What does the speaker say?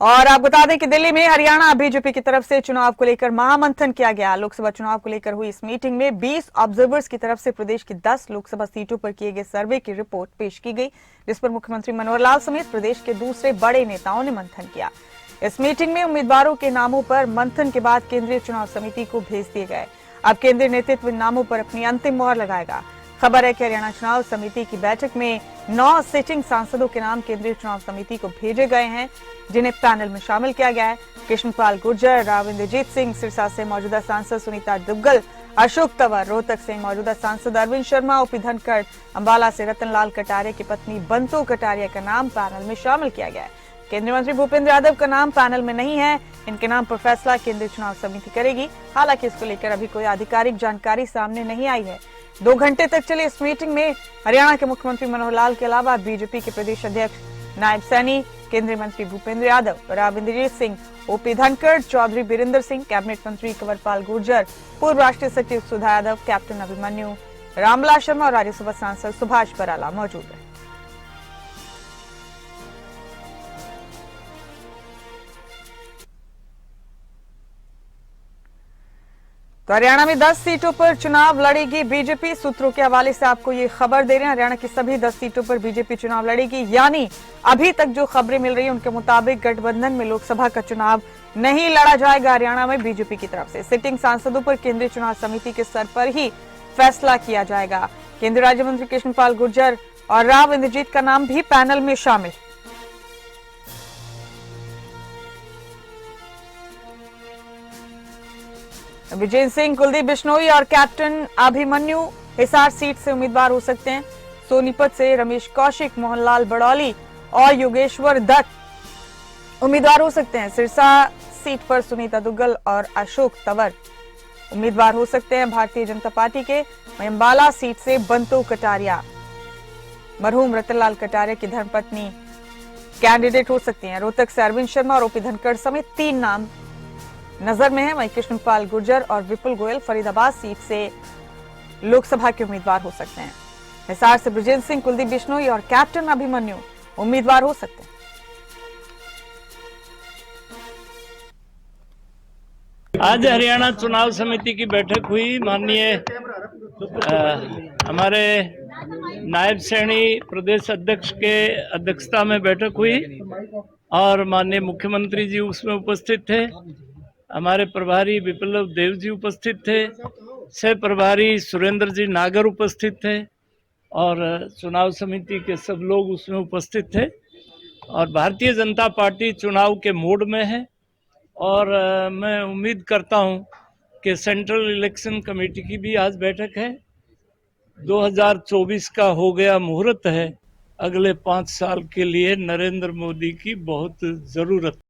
और आप बता दें कि दिल्ली में हरियाणा बीजेपी की तरफ से चुनाव को लेकर महामंथन किया गया। लोकसभा चुनाव को लेकर हुई इस मीटिंग में 20 ऑब्जर्वर्स की तरफ से प्रदेश की 10 लोकसभा सीटों पर किए गए सर्वे की रिपोर्ट पेश की गई, जिस पर मुख्यमंत्री मनोहर लाल समेत प्रदेश के दूसरे बड़े नेताओं ने मंथन किया। इस मीटिंग में उम्मीदवारों के नामों पर मंथन के बाद केंद्रीय चुनाव समिति को भेज दिए गए। अब केंद्रीय नेतृत्व इन नामों पर अपनी अंतिम मोहर लगाएगा। खबर है कि हरियाणा चुनाव समिति की बैठक में 9 सिटिंग सांसदों के नाम केंद्रीय चुनाव समिति को भेजे गए हैं, जिन्हें पैनल में शामिल किया गया है। कृष्णपाल गुर्जर, राव इंद्रजीत सिंह, सिरसा से मौजूदा सांसद सुनीता दुग्गल, अशोक तंवर, रोहतक से मौजूदा सांसद अरविंद शर्मा, ओपी धनखड़, अंबाला से रतनलाल कटारिया की पत्नी बंतु कटारिया का नाम पैनल में शामिल किया गया है। केंद्रीय मंत्री भूपेंद्र यादव का नाम पैनल में नहीं है। इनके नाम पर फैसला केंद्रीय चुनाव समिति करेगी। हालांकि इसको लेकर अभी कोई आधिकारिक जानकारी सामने नहीं आई है। 2 घंटे तक चली इस मीटिंग में हरियाणा के मुख्यमंत्री मनोहर लाल के अलावा बीजेपी के प्रदेश अध्यक्ष नायब सैनी, केंद्रीय मंत्री भूपेंद्र यादव, राव इंद्रजीत सिंह, ओपी धनखड़, चौधरी बीरेंद्र सिंह, कैबिनेट मंत्री कंवरपाल गुर्जर, पूर्व राष्ट्रीय सचिव सुधा यादव, कैप्टन अभिमन्यु, रामविलास शर्मा और राज्यसभा सांसद सुभाष बराला मौजूद है। तो हरियाणा में 10 सीटों पर चुनाव लड़ेगी बीजेपी। सूत्रों के हवाले से आपको ये खबर दे रहे हैं, हरियाणा की सभी 10 सीटों पर बीजेपी चुनाव लड़ेगी। यानी अभी तक जो खबरें मिल रही हैं उनके मुताबिक गठबंधन में लोकसभा का चुनाव नहीं लड़ा जाएगा हरियाणा में बीजेपी की तरफ से। सिटिंग सांसदों पर केंद्रीय चुनाव समिति के स्तर पर ही फैसला किया जाएगा। केंद्रीय राज्य मंत्री कृष्णपाल गुर्जर और राव इंद्रजीत का नाम भी पैनल में शामिल। विजय सिंह, कुलदीप बिश्नोई और कैप्टन अभिमन्यु हिसार सीट से उम्मीदवार हो सकते हैं। सोनीपत से रमेश कौशिक, मोहनलाल बड़ौली और योगेश्वर दत्त उम्मीदवार हो सकते हैं। सिरसा सीट पर सुनीता दुग्गल और अशोक तंवर उम्मीदवार हो सकते हैं भारतीय जनता पार्टी के। अंबाला सीट से बंतु कटारिया, मरहूम रतनलाल कटारिया की धर्मपत्नी, कैंडिडेट हो सकती हैं। रोहतक से अरविंद शर्मा और ओपी धनखड़ समेत 3 नाम नजर में है। वहीं कृष्णपाल गुर्जर और विपुल गोयल फरीदाबाद सीट से लोकसभा के उम्मीदवार हो सकते हैं। हिसार से विजय सिंह, कुलदीप बिश्नोई और कैप्टन अभिमन्यु उम्मीदवार हो सकते हैं। आज हरियाणा चुनाव समिति की बैठक हुई। माननीय हमारे नायब सैनी प्रदेश अध्यक्ष के अध्यक्षता में बैठक हुई और माननीय मुख्यमंत्री जी उसमें उपस्थित थे। हमारे प्रभारी विप्लव देव जी उपस्थित थे। सह प्रभारी सुरेंद्र जी नागर उपस्थित थे और चुनाव समिति के सब लोग उसमें उपस्थित थे। और भारतीय जनता पार्टी चुनाव के मोड में है और मैं उम्मीद करता हूं कि सेंट्रल इलेक्शन कमेटी की भी आज बैठक है। 2024 का हो गया मुहूर्त है। अगले 5 साल के लिए नरेंद्र मोदी की बहुत जरूरत